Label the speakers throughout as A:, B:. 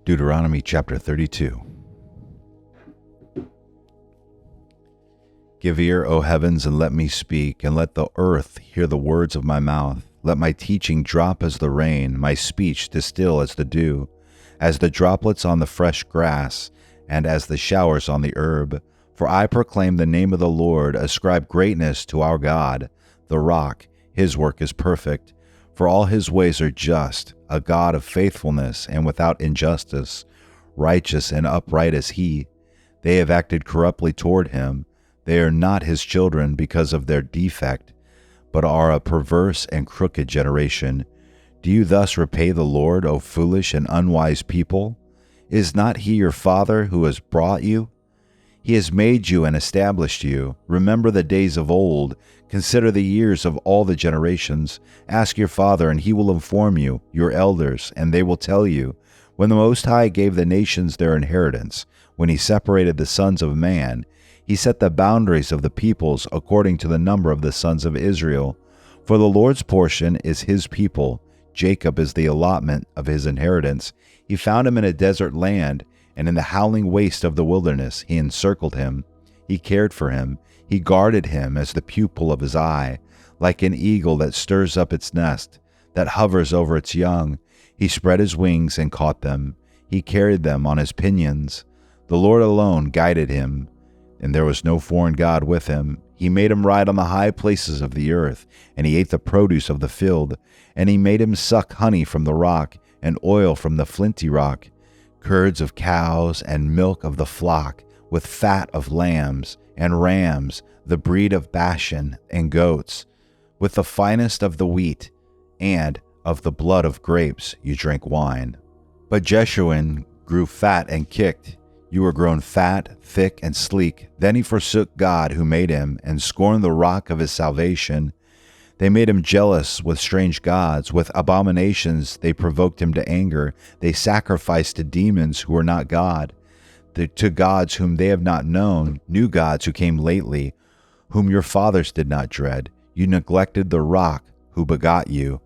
A: Deuteronomy chapter 32. Give ear, O heavens, and let me speak, and let the earth hear the words of my mouth. Let my teaching drop as the rain, my speech distill as the dew, as the droplets on the fresh grass, and as the showers on the herb. For I proclaim the name of the Lord, ascribe greatness to our God, the rock. His work is perfect, for all his ways are just, a God of faithfulness and without injustice. Righteous and upright is he. They have acted corruptly toward him. They are not his children because of their defect, but are a perverse and crooked generation. Do you thus repay the Lord, O foolish and unwise people? Is not he your father who has brought you? He has made you and established you. Remember the days of old. Consider the years of all the generations. Ask your father, and he will inform you, your elders, and they will tell you. When the Most High gave the nations their inheritance, when he separated the sons of man, he set the boundaries of the peoples according to the number of the sons of Israel. For the Lord's portion is his people. Jacob is the allotment of his inheritance. He found him in a desert land, and in the howling waste of the wilderness he encircled him. He cared for him. He guarded him as the pupil of his eye, like an eagle that stirs up its nest, that hovers over its young. He spread his wings and caught them. He carried them on his pinions. The Lord alone guided him, and there was no foreign god with him. He made him ride on the high places of the earth, and he ate the produce of the field. And he made him suck honey from the rock, and oil from the flinty rock, curds of cows and milk of the flock, with fat of lambs and rams, the breed of Bashan, and goats, with the finest of the wheat, and of the blood of grapes you drank wine. But Jeshurun grew fat and kicked. You were grown fat, thick, and sleek. Then he forsook God who made him, and scorned the rock of his salvation. They made him jealous with strange gods. With abominations they provoked him to anger. They sacrificed to demons who were not God, to gods whom they have not known, new gods who came lately, whom your fathers did not dread. You neglected the rock who begot you,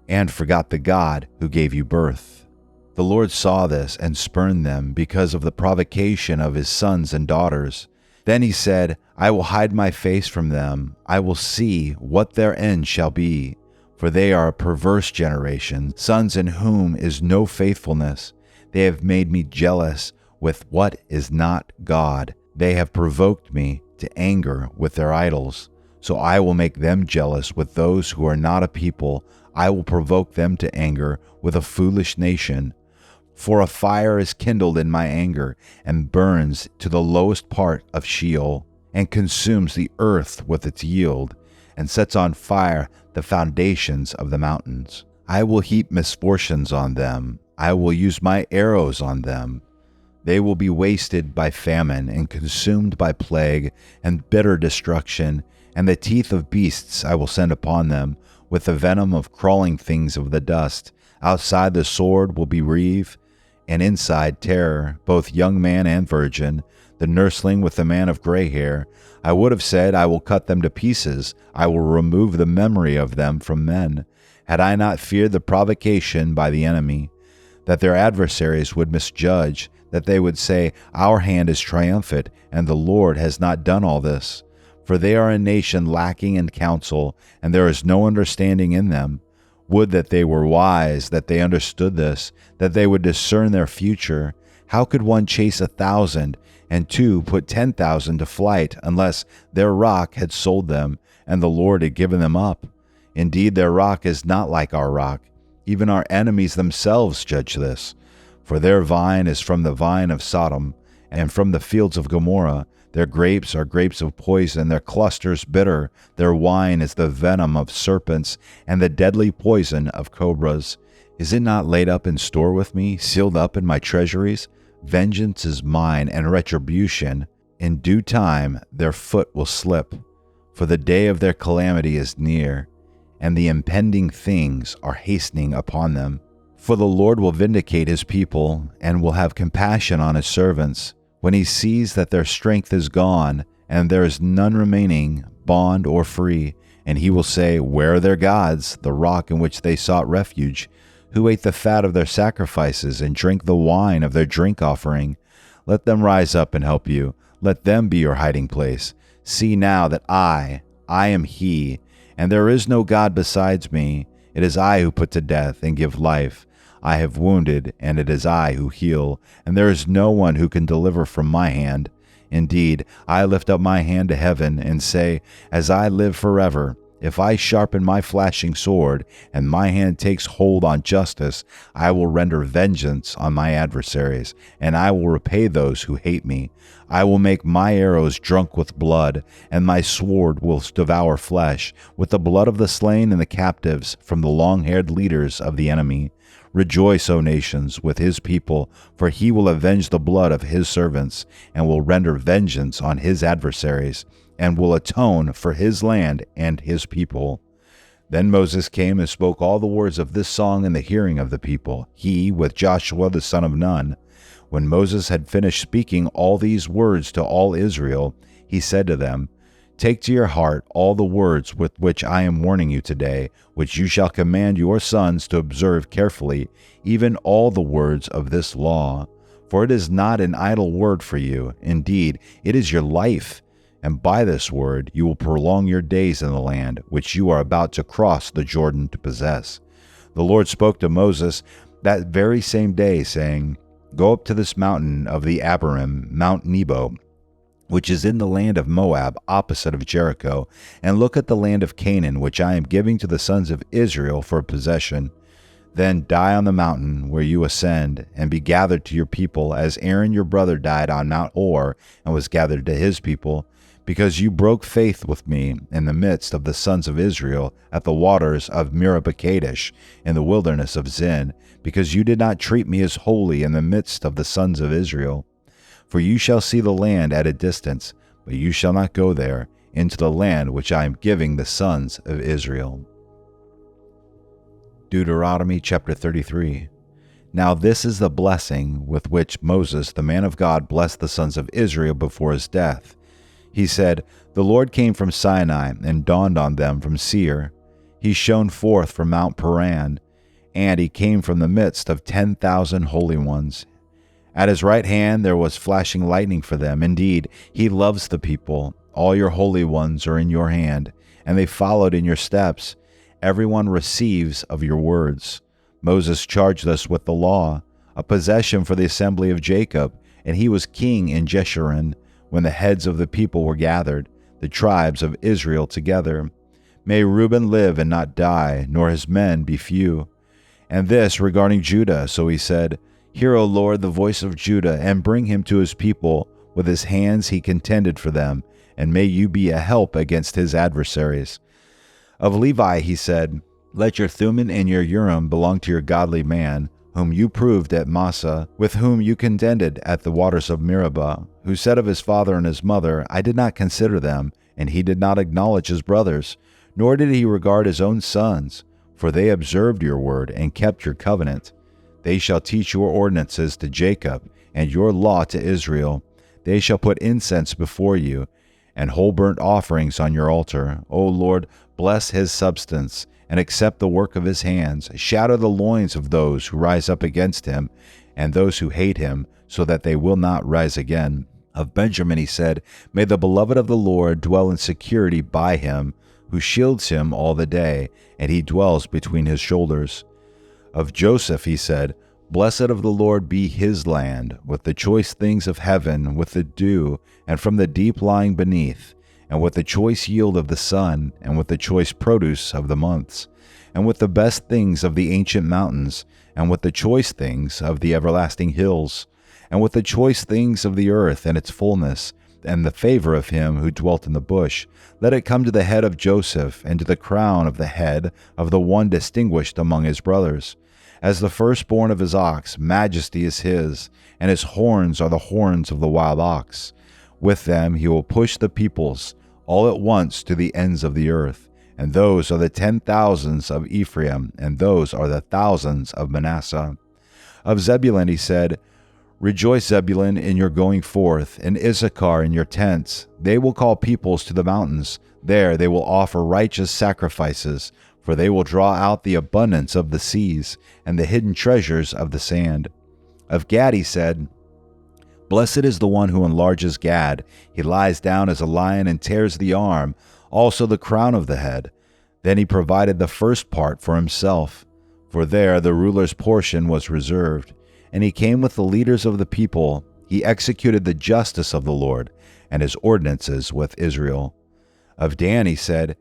A: and forgot the God who gave you birth. The Lord saw this and spurned them because of the provocation of his sons and daughters. Then he said, I will hide my face from them. I will see what their end shall be. For they are a perverse generation, sons in whom is no faithfulness. They have made me jealous with what is not God. They have provoked me to anger with their idols. So I will make them jealous with those who are not a people. I will provoke them to anger with a foolish nation. For a fire is kindled in my anger, and burns to the lowest part of Sheol, and consumes the earth with its yield, and sets on fire the foundations of the mountains. I will heap misfortunes on them. I will use my arrows on them. They will be wasted by famine, and consumed by plague, and bitter destruction, and the teeth of beasts I will send upon them, with the venom of crawling things of the dust. Outside the sword will be reeve, and inside terror, both young man and virgin, the nursling with the man of gray hair. I would have said, I will cut them to pieces. I will remove the memory of them from men, had I not feared the provocation by the enemy, that their adversaries would misjudge, that they would say, Our hand is triumphant, and the Lord has not done all this. For they are a nation lacking in counsel, and there is no understanding in them. Would that they were wise, that they understood this, that they would discern their future. How could one chase 1,000, and two put 10,000 to flight, unless their rock had sold them, and the Lord had given them up? Indeed, their rock is not like our rock. Even our enemies themselves judge this. For their vine is from the vine of Sodom, and from the fields of Gomorrah. Their grapes are grapes of poison, their clusters bitter. Their wine is the venom of serpents, and the deadly poison of cobras. Is it not laid up in store with me, sealed up in my treasuries? Vengeance is mine, and retribution. In due time their foot will slip, for the day of their calamity is near, and the impending things are hastening upon them. For the Lord will vindicate his people, and will have compassion on his servants, when he sees that their strength is gone, and there is none remaining, bond or free. And he will say, Where are their gods, the rock in which they sought refuge, who ate the fat of their sacrifices and drank the wine of their drink offering. Let them rise up and help you. Let them be your hiding place. See now that I am He, and there is no God besides me. It is I who put to death and give life. I have wounded, and it is I who heal, and there is no one who can deliver from my hand. Indeed, I lift up my hand to heaven and say, as I live forever, if I sharpen my flashing sword, and my hand takes hold on justice, I will render vengeance on my adversaries, and I will repay those who hate me. I will make my arrows drunk with blood, and my sword will devour flesh, with the blood of the slain and the captives, from the long-haired leaders of the enemy. Rejoice, O nations, with his people, for he will avenge the blood of his servants, and will render vengeance on his adversaries, and will atone for his land and his people. Then Moses came and spoke all the words of this song in the hearing of the people, he with Joshua the son of Nun. When Moses had finished speaking all these words to all Israel, he said to them, Take to your heart all the words with which I am warning you today, which you shall command your sons to observe carefully, even all the words of this law. For it is not an idle word for you. Indeed, it is your life. And by this word you will prolong your days in the land, which you are about to cross the Jordan to possess. The Lord spoke to Moses that very same day, saying, Go up to this mountain of the Abarim, Mount Nebo, which is in the land of Moab, opposite of Jericho, and look at the land of Canaan, which I am giving to the sons of Israel for possession. Then die on the mountain where you ascend, and be gathered to your people, as Aaron your brother died on Mount Hor, and was gathered to his people, because you broke faith with me in the midst of the sons of Israel at the waters of Meribah Kadesh, in the wilderness of Zin, because you did not treat me as holy in the midst of the sons of Israel. For you shall see the land at a distance, but you shall not go there, into the land which I am giving the sons of Israel. Deuteronomy chapter 33. Now this is the blessing with which Moses, the man of God, blessed the sons of Israel before his death. He said, The Lord came from Sinai and dawned on them from Seir. He shone forth from Mount Paran, and he came from the midst of 10,000 holy ones. At his right hand there was flashing lightning for them. Indeed, he loves the people. All your holy ones are in your hand, and they followed in your steps. Everyone receives of your words. Moses charged us with the law, a possession for the assembly of Jacob, and he was king in Jeshurun, when the heads of the people were gathered, the tribes of Israel together. May Reuben live and not die, nor his men be few. And this regarding Judah, so he said, Hear, O Lord, the voice of Judah, and bring him to his people. With his hands he contended for them, and may you be a help against his adversaries. Of Levi he said, Let your Thummim and your Urim belong to your godly man, whom you proved at Massah, with whom you contended at the waters of Meribah, who said of his father and his mother, I did not consider them, and he did not acknowledge his brothers, nor did he regard his own sons, for they observed your word and kept your covenant. They shall teach your ordinances to Jacob, and your law to Israel. They shall put incense before you, and whole burnt offerings on your altar. O Lord, bless his substance, and accept the work of his hands. Shatter the loins of those who rise up against him, and those who hate him, so that they will not rise again. Of Benjamin he said, May the beloved of the Lord dwell in security by him, who shields him all the day, and he dwells between his shoulders. Of Joseph he said, Blessed of the Lord be his land, with the choice things of heaven, with the dew, and from the deep lying beneath, and with the choice yield of the sun, and with the choice produce of the months, and with the best things of the ancient mountains, and with the choice things of the everlasting hills, and with the choice things of the earth and its fullness, and the favor of him who dwelt in the bush. Let it come to the head of Joseph, and to the crown of the head of the one distinguished among his brothers. As the firstborn of his ox, majesty is his, and his horns are the horns of the wild ox. With them he will push the peoples all at once to the ends of the earth. And those are the 10,000s of Ephraim, and those are the thousands of Manasseh. Of Zebulun he said, Rejoice, Zebulun, in your going forth, and Issachar in your tents. They will call peoples to the mountains. There they will offer righteous sacrifices. for they will draw out the abundance of the seas and the hidden treasures of the sand. Of Gad he said, Blessed is the one who enlarges Gad. He lies down as a lion and tears the arm, also the crown of the head. Then he provided the first part for himself, for there the ruler's portion was reserved. And he came with the leaders of the people. He executed the justice of the Lord and his ordinances with Israel. Of Dan he said,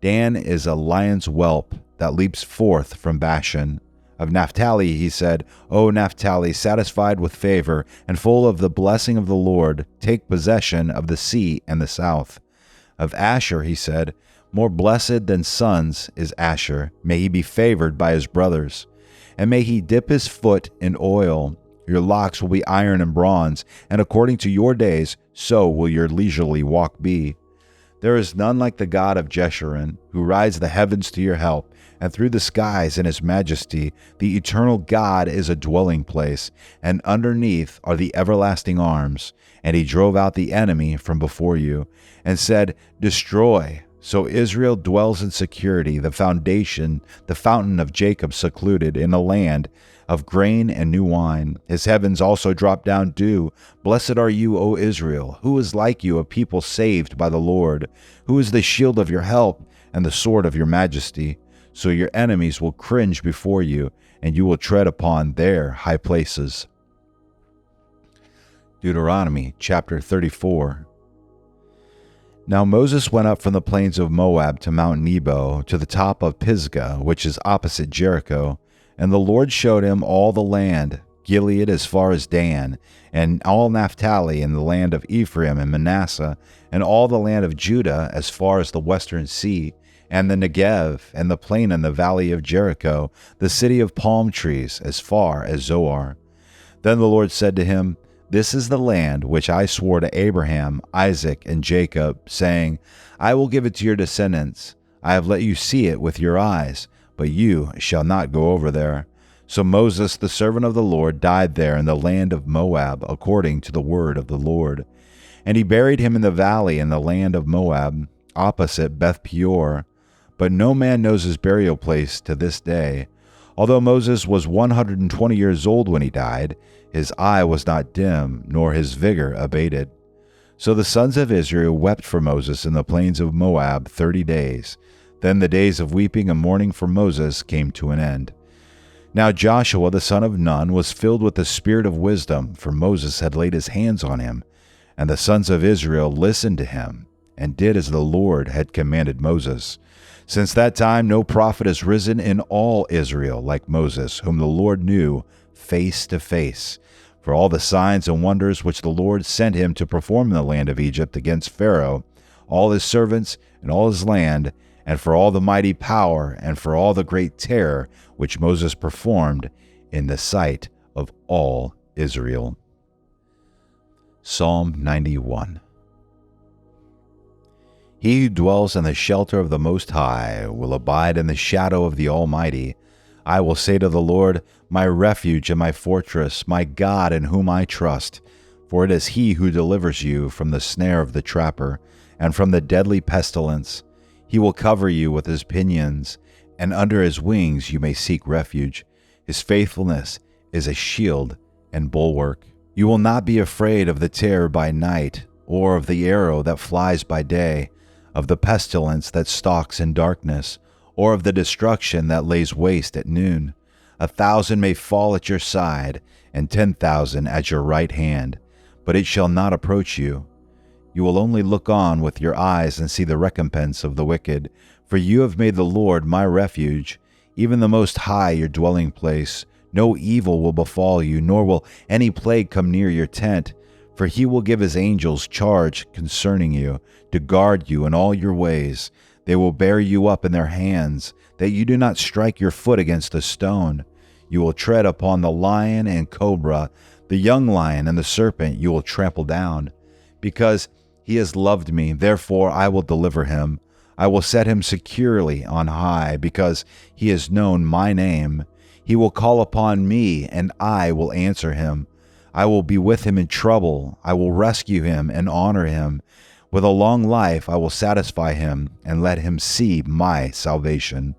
A: Dan is a lion's whelp that leaps forth from Bashan. Of Naphtali he said, O Naphtali, satisfied with favor and full of the blessing of the Lord, take possession of the sea and the south. Of Asher he said, More blessed than sons is Asher. May he be favored by his brothers. And may he dip his foot in oil. Your locks will be iron and bronze, and according to your days, so will your leisurely walk be. There is none like the God of Jeshurun, who rides the heavens to your help, and through the skies in his majesty. The eternal God is a dwelling place, and underneath are the everlasting arms. And he drove out the enemy from before you, and said, Destroy. So Israel dwells in security, the fountain of Jacob secluded, in a land of grain and new wine. His heavens also drop down dew. Blessed are you, O Israel. Who is like you, a people saved by the Lord? Who is the shield of your help and the sword of your majesty? So your enemies will cringe before you, and you will tread upon their high places. Deuteronomy chapter 34. Now Moses went up from the plains of Moab to Mount Nebo, to the top of Pisgah, which is opposite Jericho. And the Lord showed him all the land, Gilead as far as Dan, and all Naphtali, and the land of Ephraim and Manasseh, and all the land of Judah as far as the western sea, and the Negev, and the plain and the valley of Jericho, the city of palm trees, as far as Zoar. Then the Lord said to him, This is the land which I swore to Abraham, Isaac, and Jacob, saying, I will give it to your descendants. I have let you see it with your eyes, but you shall not go over there. So Moses, the servant of the Lord, died there in the land of Moab, according to the word of the Lord. And he buried him in the valley in the land of Moab, opposite Beth Peor. But no man knows his burial place to this day. Although Moses was 120 years old when he died, his eye was not dim, nor his vigor abated. So the sons of Israel wept for Moses in the plains of Moab 30 days. Then the days of weeping and mourning for Moses came to an end. Now Joshua the son of Nun was filled with the spirit of wisdom, for Moses had laid his hands on him. And the sons of Israel listened to him, and did as the Lord had commanded Moses. Since that time no prophet has risen in all Israel like Moses, whom the Lord knew face to face. For all the signs and wonders which the Lord sent him to perform in the land of Egypt against Pharaoh, all his servants, and all his land, and for all the mighty power, and for all the great terror which Moses performed in the sight of all Israel. Psalm 91. He who dwells in the shelter of the Most High will abide in the shadow of the Almighty. I will say to the Lord, my refuge and my fortress, my God in whom I trust. For it is he who delivers you from the snare of the trapper, and from the deadly pestilence. He will cover you with his pinions, and under his wings you may seek refuge. His faithfulness is a shield and bulwark. You will not be afraid of the terror by night, or of the arrow that flies by day, of the pestilence that stalks in darkness, or of the destruction that lays waste at noon. 1,000 may fall at your side, and 10,000 at your right hand, but it shall not approach you. You will only look on with your eyes and see the recompense of the wicked. For you have made the Lord my refuge, even the Most High your dwelling place. No evil will befall you, nor will any plague come near your tent. For he will give his angels charge concerning you, to guard you in all your ways. They will bear you up in their hands, that you do not strike your foot against a stone. You will tread upon the lion and cobra, the young lion and the serpent you will trample down. Because he has loved me, therefore I will deliver him. I will set him securely on high, because he has known my name. He will call upon me, and I will answer him. I will be with him in trouble. I will rescue him and honor him. With a long life I will satisfy him, and let him see my salvation.